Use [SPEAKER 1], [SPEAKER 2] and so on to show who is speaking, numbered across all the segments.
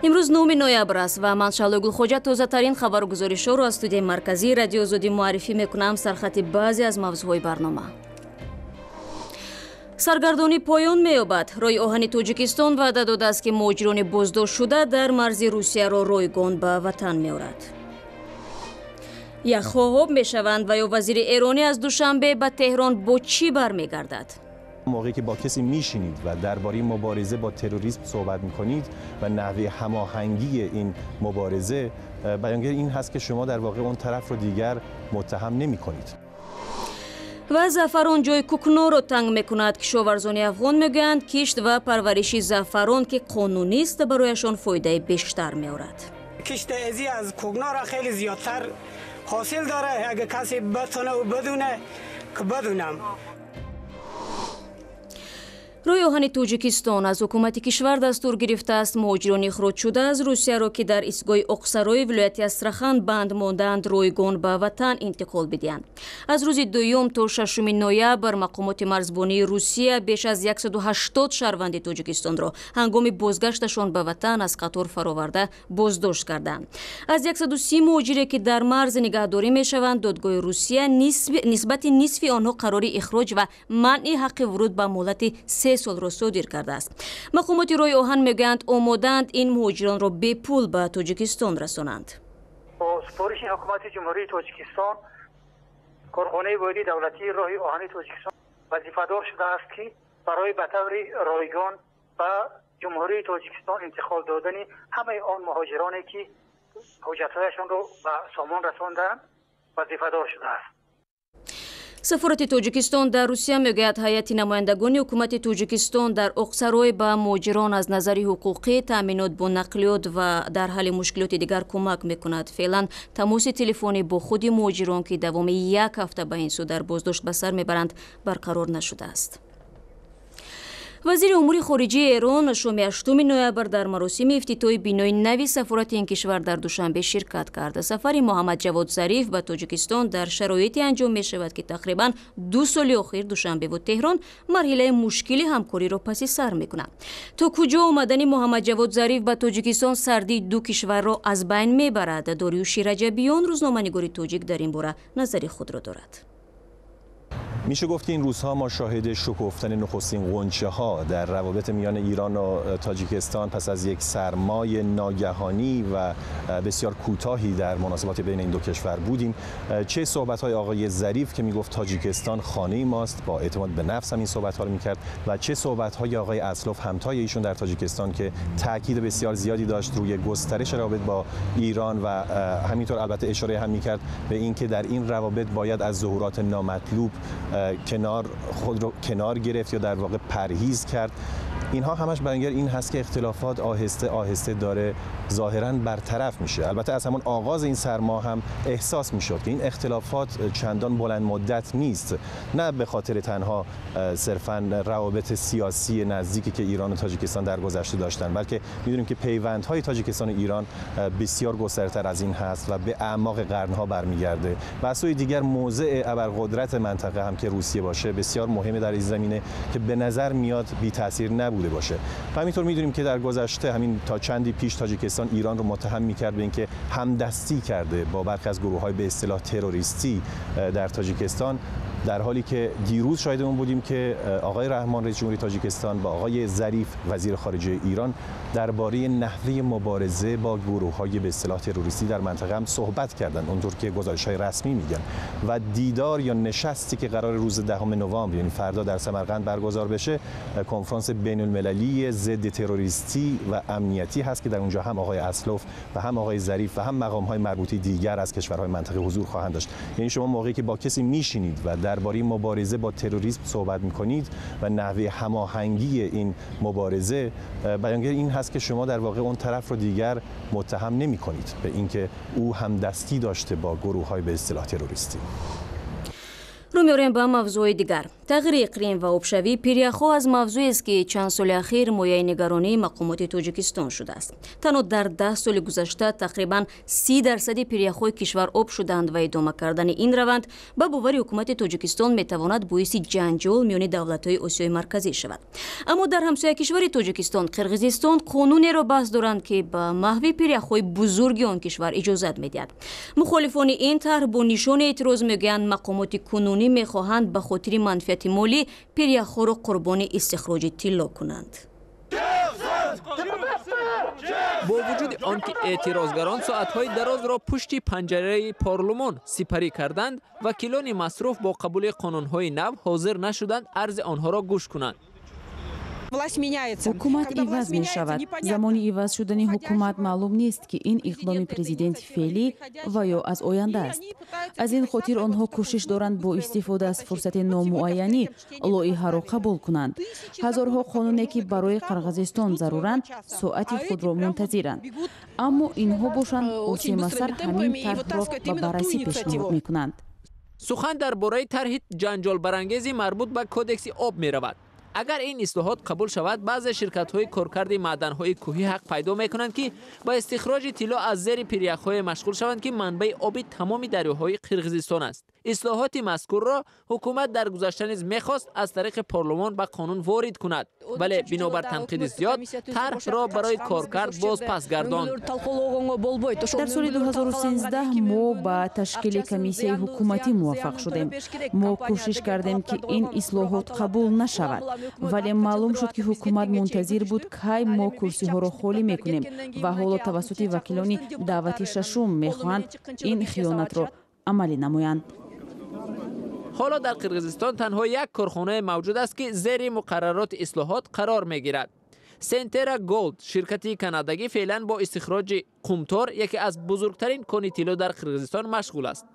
[SPEAKER 1] امروز 9 نوامبر است و من شعله گلخوجه تازه‌ترین خبرگزاری‌ها را از استودیوی مرکزی رادیو آزادی معرفی می‌کنم. سرخط بعضی از موضوعات برنامه. سرگردانی پایان می‌یابد. روی آهن تاجیکستان وعده داده است که مهاجران بازداشت شده در مرز روسیه را رایگان به وطن می‌آورد. یخ‌ها آب می‌شوند و یا وزیر ایرانی از دوشنبه به تهران با چی برمیگردد؟
[SPEAKER 2] موقعی که با کسی میشینید و درباره مبارزه با تروریسم صحبت میکنید و نحوه هماهنگی این مبارزه، بیانگر این هست که شما در واقع اون طرف رو دیگر متهم نمی کنید.
[SPEAKER 1] و زعفران جای کوکنو رو تنگ میکند. کشاورزان افغان میگویند کشت و پرورش زعفران که قانونی است برایشان فایده بیشتر میآورد.
[SPEAKER 3] کشت ازی از کوکنو را خیلی زیادتر حاصل داره. اگه کسی بتونه و بدونه که بدونم.
[SPEAKER 1] روی آهن تاجیکستان از حکومت کشور دستور گرفته است مهاجران اخراج شده از روسیه را که در ایستگاه اقصرای ولایت استراخان بند ماندند رایگان به وطن انتقال بدهند. از روز دوم تا 6 نوامبر مقامات مرزبانی روسیه بیش از 180 شهروند تاجیکستان را هنگام بازگشتشان به وطن از قطار فراورده بازداشت کردند. از 130 مهاجری که در مرز نگهداری میشوند دادگاه روسیه نسبت نصف آنها قرار اخراج و منع حق ورود به مهلت 3 سال را صادر کرده است. مقامات روی آهن میگویند آمادند این مهاجران را به پول به تاجیکستان رسانند.
[SPEAKER 4] با سپارش حکومت جمهوری تاجیکستان کارخانه واحدی دولتی راه آهن تاجیکستان وظیفه‌دار شده است که برای به طور رایگان به جمهوری تاجیکستان انتقال دادن همه آن مهاجرانی که حجت‌هایشان را به سامان رساندند وظیفه‌دار شده است.
[SPEAKER 1] سفارت تاجیکستان در روسیه میگوید هیئت نمایندگان حکومت تاجیکستان در اقصرای به مهاجران از نظر حقوقی، تامینات با نقلیات و در حل مشکلات دیگر کمک میکند. فعلا تماس تلفنی با خود مهاجران که دوام 1 هفته به این سو در بازداشت به سر میبرند برقرار نشده است. وزیر امور خارجه ایران شام 8 نوامبر در مراسم افتتاح بنای نوی سفارت این کشور در دوشنبه شرکت کرد. سفر محمد جواد ظریف به تاجیکستان در شرایطی انجام می شود که تقریبا 2 سال اخیر دوشنبه و تهران مرحله مشکل همکاری را پس سر می کند. تا کجا آمدن محمد جواد ظریف به تاجیکستان سردی دو کشور را از بین می برد؟ داریوش رجبیان روزنامه‌نگار تاجیک در این باره نظر خود را دارد.
[SPEAKER 2] میشه گفت که این روزها ما شاهد شکفتن نخستین غنچه ها در روابط میان ایران و تاجیکستان پس از یک سرمای ناگهانی و بسیار کوتاهی در مناسبات بین این دو کشور بودیم. چه صحبت های آقای ظریف که میگفت تاجیکستان خانه ماست، با اعتماد به نفس هم این صحبت ها رو میکرد، و چه صحبت های آقای اسلوف همتای ایشون در تاجیکستان که تاکید بسیار زیادی داشت روی گسترش روابط با ایران و همینطور البته اشاره هم میکرد به اینکه در این روابط باید از ظهورات نامطلوب خود رو کنار گرفت یا در واقع پرهیز کرد. اینها همش بیانگر این هست که اختلافات آهسته آهسته داره ظاهراً برطرف میشه. البته از همون آغاز این سرما هم احساس میشد که این اختلافات چندان بلند مدت نیست، نه به خاطر تنها صرفاً روابط سیاسی نزدیکی که ایران و تاجیکستان در گذشته داشتن، بلکه میدونیم که پیوندهای تاجیکستان و ایران بسیار گسترتر از این هست و به اعماق قرنها برمیگرده. و از سوی دیگر موضع ابرقدرت منطقه هم که روسیه باشه بسیار مهمه در این زمینه که به نظر میاد بی تاثیر نبوده باشه. و همینطور میدونیم که در گذشته همین تا چندی پیش تاجیکستان ایران رو متهم می‌کرد به اینکه همدستی کرده با برخی از گروه‌های به اصطلاح تروریستی در تاجیکستان، در حالی که دیروز شاهد اون بودیم که آقای رحمان رئیس جمهوری تاجیکستان با آقای ظریف وزیر خارجه ایران درباره نحوه مبارزه با گروه‌های به اصطلاح تروریستی در منطقه هم صحبت کردند، اونطور که گزارش‌های رسمی میگن. و دیدار یا نشستی که قرار روز 10 نوامبر یعنی فردا در سمرقند برگزار بشه، کنفرانس بین‌المللی ضد تروریستی و امنیتی هست که در اونجا هم آقای اسلوف و هم آقای ظریف و هم مقام‌های مربوطه دیگر از کشورهای منطقه حضور خواهند داشت. یعنی شما موقعی که با کسی میشینید و درباره مبارزه با تروریسم صحبت می‌کنید و نحوه هماهنگی این مبارزه، بیانگر این هست که شما در واقع اون طرف رو دیگر متهم نمی‌کنید به اینکه او هم دستی داشته با گروه‌های به اصطلاح تروریستی.
[SPEAKER 1] رو می‌آوریم به موضوع دیگر. تغییر اقلیم و آبشوی پیریخ‌ها از موضوعی است که چند سال اخیر مایه نگرانی مقامات تاجیکستان شده است. تنها در 10 سال گذشته تقریباً 30% پیریخ‌های کشور آب شدند و ادامه کردن این روند به باور حکومت تاجیکستان میتواند باعث جنجال میان دولت‌های آسیای مرکزی شود. اما در همسایه کشور تاجیکستان قرقیزستان قانونی را بحث دارند که به محو پیریخ‌های بزرگ آن کشور اجازه می‌دهد. مخالفان این طرح با نشان اعتراض میگویند مقامات کنونی می‌خواهند به خاطر منفعت مالی پیریخ‌ها را قربان استخراج طلا کنند.
[SPEAKER 5] با وجود آنکه اعتراضگران ساعت‌های دراز را پشت پنجره پارلمان سپری کردند، وکیلان مصروف با قبول قانون‌های نو حاضر نشدند عرض آنها را گوش کنند.
[SPEAKER 6] حکومت عوض می شود. زمانی عوض شدن حکومت معلوم نیست که این اقدام پرزیدنت فعلی و یا از آینده است. از این خاطر آنها کوشش دارند با استفاده از فرصت نامعینی لایحه را قبول کنند. هزارها قانونی که برای قرقیزستان ضرورند ساعت خود را منتظرند. اما اینها باشند عاصم سر همین طرح را به بررسی پیشنهاد می کنند.
[SPEAKER 5] سخن درباره طرح جنجال برانگیزی مربوط به کودکس آب می رود. اگر این اصلاحات قبول شود، بعضی شرکت‌های کارکرد معدن‌های کوهی حق پیدا می‌کنند که با استخراج طلا از زیر پیریخ‌های مشغول شوند که منبع آب تمام دریاهای قرقیزستان است. اصلاحات مذکور را حکومت در گذشته نیز می‌خواست از طریق پارلمان به قانون وارد کند، ولی بنابر تنقید زیاد طرح را برای کارکرد باز پس گرداند.
[SPEAKER 6] در سال 2013 ما با تشکیل کمیسیای حکومتی موافق شدیم. ما کوشش کردیم که این اصلاحات قبول نشود، ولی معلوم شد که حکومت منتظر بود که ما کرسی ها را خالی میکنیم و حالا توسط وکیلان دعوت ششم میخواهند این خیانت را عملی نمایند.
[SPEAKER 5] حالا در قرقیزستان تنها یک کارخانه موجود است که زیر مقررات اصلاحات قرار میگیرد. سنترا گولد، شرکتی کانادایی، فعلا با استخراج قمتار یکی از بزرگترین کان طلا در قرقیزستان مشغول است.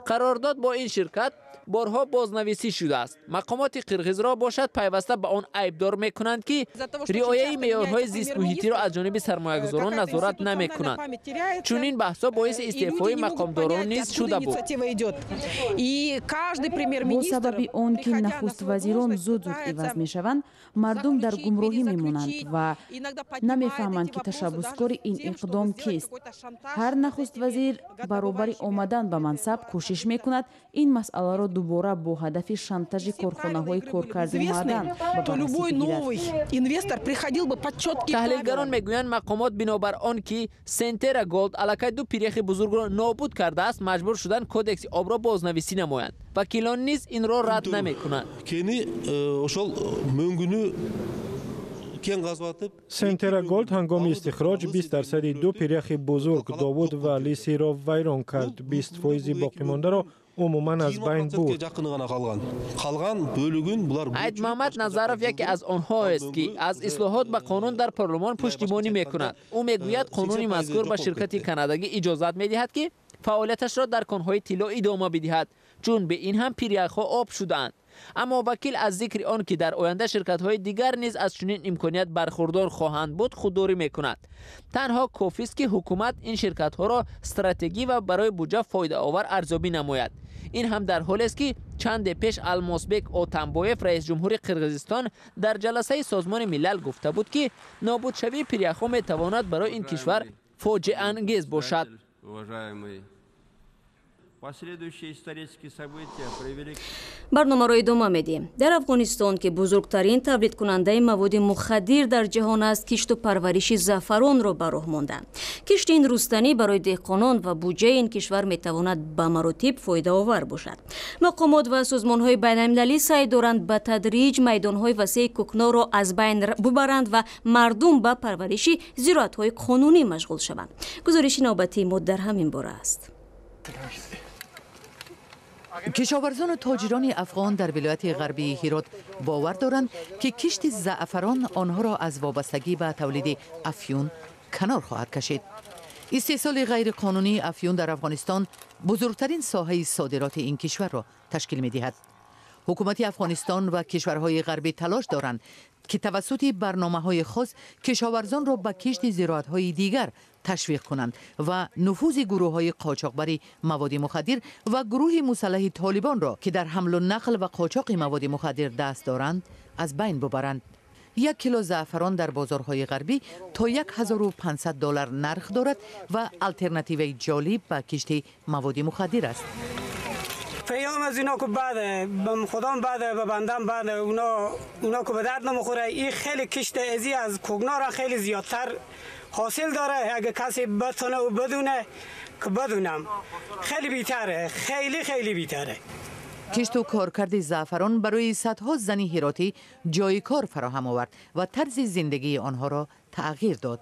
[SPEAKER 5] قرارداد با این شرکت بارها بازنویسی شده است. مقامات قرقیز را باشد پیوسته به آن عیبدار میکنند که رعایت معیارهای زیست محیطی را از جانب سرمایه‌گذاران نظارت نمیکنند. چون این بحثا باعث استعفای مقامداران نیز شده بود.
[SPEAKER 6] با سبب آن که نخست وزیران زود عوض میشوند، مردم در گمراهی میمانند و نمیفهمند که تشبثکار این اقدام کیست. هر نخست وزیر برابر آمدن به منصب کوشش میکند این مسئله را دوباره با هدف شانتاژ کارخانه‌های کارکرد معدن به بررسی بگیرد.
[SPEAKER 5] تحلیلگران میگویند مقامات بنابر آن که سنترا گولد الکی دو پیریخ بزرگ را نابود کرده است مجبور شدند کودکس آب را بازنویسی نمایند. وکیلان نیز این را رد نمیکنند.
[SPEAKER 7] سنترا گولد هنگام استخراج 20% دو پیریخ بزرگ داوود و لیسی را ویران کرد. 20% باقی مانده را عموما از بین برد.
[SPEAKER 5] عید محمد نظرف یکی از آنها است که از اصلاحات به قانون در پارلمان پشتیبانی میکند. او میگوید قانون مذکور به شرکت کانادایی اجازت میدهد که فعالیتش را در کانهای طلا ادامه بدهد، چون به این هم پیریخ‌ها آب شدند. اما وکیل از ذکر آن که در آینده شرکت‌های دیگر نیز از چنین امکانیت برخوردار خواهند بود خودداری میکند. تنها کافی است که حکومت این شرکت‌ها را استراتژی و برای بودجه فایده آور ارزیابی نماید. این هم در حالی است که چند پیش المازبک اوتنبایف رئیس جمهور قرقیزستان در جلسه سازمان ملل گفته بود که نابودشوی پیریخ‌ها میتواند برای این کشور فاجعه انگیز باشد.
[SPEAKER 1] برنامه را ادامه میدیم. در افغانستان که بزرگترین تولید کننده مواد مخدر در جهان است، کشت و پرورش زعفران را به راه مانده. کشت این رستنی برای دهقانان و بودجه این کشور میتواند به مراتب فایده آور باشد. مقامات و سازمان‌های بین‌المللی سعی دارند به تدریج میدان‌های وسیع کوکنار را از بین ببرند و مردم به پرورش زراعت‌های قانونی مشغول شوند. گزارش نوبتی ما در همین باره است.
[SPEAKER 8] کشاورزان و تاجران افغان در ولایت غربی هرات باور دارند که کشت زعفران آنها را از وابستگی به تولید افیون کنار خواهد کشید. استحصال غیر قانونی افیون در افغانستان بزرگترین ساحه صادرات این کشور را تشکیل می دهد. حکومت افغانستان و کشورهای غربی تلاش دارند که توسط برنامه‌های خاص کشاورزان را به کشت زراعت‌های دیگر تشویق کنند و نفوذ گروه‌های قاچاقبر مواد مخدر و گروه مسلح طالبان را که در حمل و نقل و قاچاق مواد مخدر دست دارند از بین ببرند. 1 کیلو زعفران در بازارهای غربی تا $1500 نرخ دارد و الटरनेटिव جالب به کشت مواد مخدر است.
[SPEAKER 3] پیام از اینا که بعد به خودم بعد به بندم بعد اونا که به درد نمیخوره. این خیلی کشت ازی از کوگنا را خیلی زیادتر حاصل داره. اگه کسی بتونه و بدونه که بدونم خیلی بیتره، خیلی بیتره.
[SPEAKER 8] کشت و کارکرد زعفران برای صدها زن هراتی جای کار فراهم آورد و طرز زندگی آنها را تغییر داد.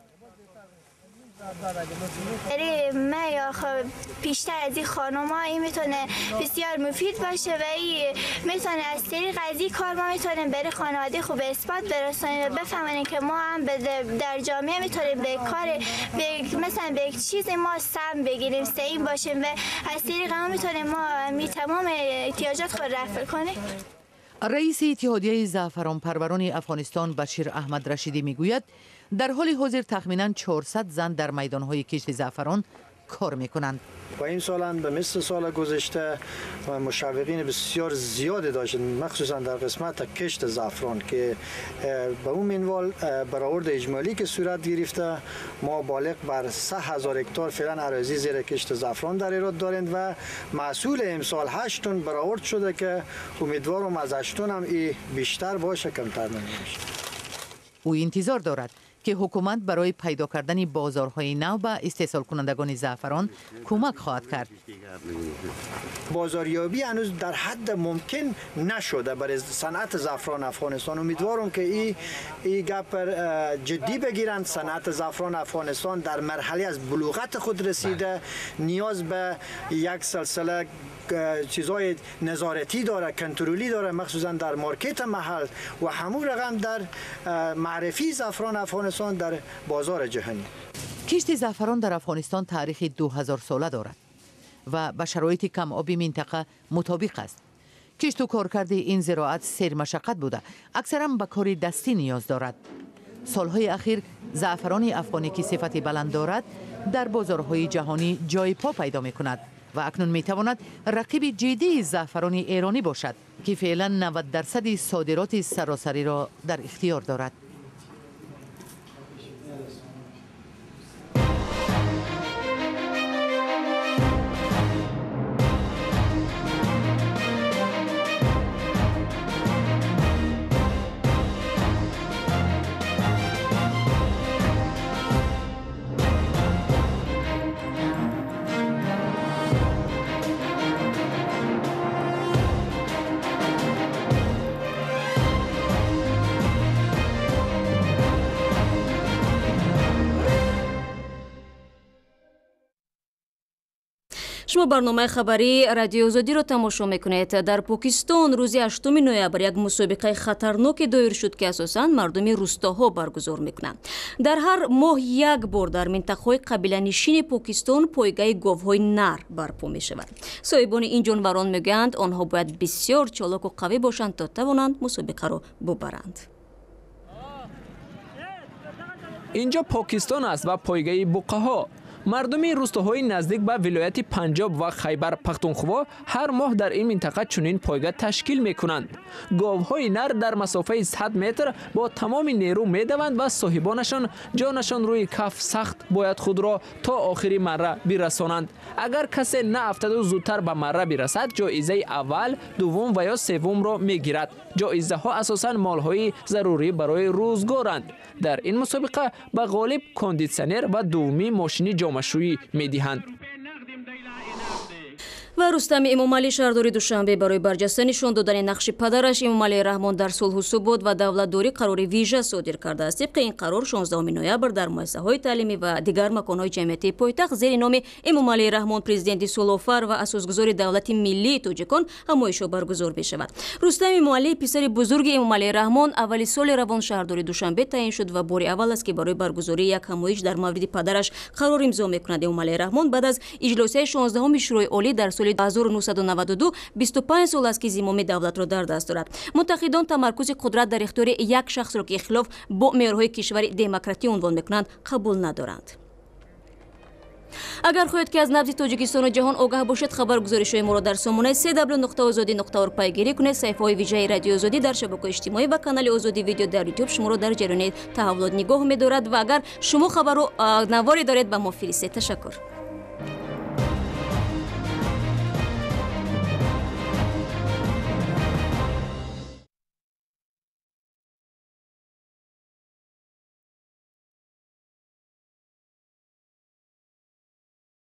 [SPEAKER 9] بیشتر از این خانوما این میتونه بسیار مفید باشه و این میتونه از طریق از این کار ما میتونیم برای خانواده خوب اثبات برسونیم و بفهمونیم که ما هم در جامعه میتونیم به کار مثلا به یک چیزی ما سهم بگیریم، سعیم باشیم و از طریق ما میتونیم ما تمام احتیاجات خود رفع کنیم.
[SPEAKER 8] رئیس اتحادیه زعفران پروران افغانستان بشیر احمد رشیدی میگوید در حال حاضر تخمینا 400 زن در میدانهای کشت زعفران کار میکنند.
[SPEAKER 10] و این سال هم به مثل سال گذشته مشوقین بسیار زیادی داشتند، مخصوصا در قسمت کشت زعفران که به اون منوال برآورد اجمالی که صورت گرفته ما بالغ بر 3000 هکتار فعلا اراضی زیر کشت زعفران در ایراد دارند و محصول امسال 8 تن برآورد شده که امیدوارم از 8 تن هم بیشتر باشه، کمتر نمیشه.
[SPEAKER 8] او انتظار دارد که حکومت برای پیدا کردن بازارهای نو به استحصال کنندگان زعفران کمک خواهد کرد.
[SPEAKER 10] بازاریابی هنوز در حد ممکن نشده برای صنعت زعفران افغانستان. امیدوارم که این گپ جدی بگیرند. صنعت زعفران افغانستان در مرحله از بلوغت خود رسیده، نیاز به یک سلسله چیزای نظارتی داره، کنترلی داره، مخصوصا در مارکت محل و همون رقم در معرفی زعفران افغانستان در بازار جهانی.
[SPEAKER 8] کشت زعفران در افغانستان تاریخ 2000 ساله دارد و به شرایط کم آبی منطقه مطابق است. کشت و کارکرد این زراعت سیر مشقت بوده، اکثرا به کار دستی نیاز دارد. سالهای اخیر زعفران افغانی که صفت بلند دارد در بازارهای جهانی جای پا پیدا می کند و اکنون می تواند رقیب جدی زعفران ایرانی باشد که فعلا 90% صادرات سراسری را در اختیار دارد.
[SPEAKER 1] شما برنامه خبری رادیو آزادی را تماشا میکنید. در پاکستان روز 8 نوامبر یک مسابقه خطرناک دایر شد که اساساً مردم روستاها برگزار میکنند. در هر ماه یک بار در منطقه‌های قبیله نشین پاکستان پایگاه گاوهای نر برپا می شود. صاحبان این جانوران میگویند آنها باید بسیار چالاک و قوی باشند تا توانند مسابقه را ببرند.
[SPEAKER 5] اینجا پاکستان است و پایگاه بقاها. مردم روستاهای نزدیک به ولایت پنجاب و خیبر پختونخوا هر ماه در این منطقه چنین پایگاه تشکیل میکنند. گاوهای نر در مسافه 100 متر با تمام نیرو میدوند و صاحبانشان جانشان روی کف سخت باید خود را تا آخری مره برسانند. اگر کسی نه افتد و زودتر به مره برسد جایزه اول، دوم و یا سوم را میگیرد. جایزه ها اساساً مالهای ضروری برای روزگارند. در این مسابقه به غالب کاندیسیونر و دومی ماشین جامه‌شویی میدهند.
[SPEAKER 1] و رستم امامعلی شهرداری دوشنبه برای برجسته نشان دادن نقش پدرش امامعلی رحمان در صلح و ثبات و دولتداری قرار ویژه صادر کرده است. طبق این قرار 16 نوامبر در مؤسسه‌های تعلیمی و دیگر مکان‌های جمعیتی پایتخت زیر نام امامعلی رحمان پرزیدنت صلح‌آفر و اساسگذار دولت ملی تاجیکان همایش برگزار می‌شود. رستم امامعلی پسر بزرگ امامعلی رحمان اولی سال روان شهرداری دوشنبه تعیین شد و بار اول است که برای برگزاری یک همایش در مورد پدرش قرار امضا می‌کند. امامعلی رحمان بعد از اجلاس 16 شورای عالی در سال سال 1992 25 سال است که زمام دولت را در دست دارد. منتقدان تمرکز قدرت در اختیار یک شخص را که خلاف با معیارهای کشور دموکراتی عنوان میکنند قبول ندارند. اگر خواهید که از نبض تاجیکستان و جهان آگاه باشد، خبرگزاری‌های ما را در سامانه www.azadi.org پیگیری کنید. صفحه‌های ویژه رادیو آزادی در شبکه‌های اجتماعی و کانال آزادی ویدیو در یوتیوب شما را در جریان تحولات نگاه می‌دارد و اگر شما خبر و نواری دارید به ما فرستید. تشکر.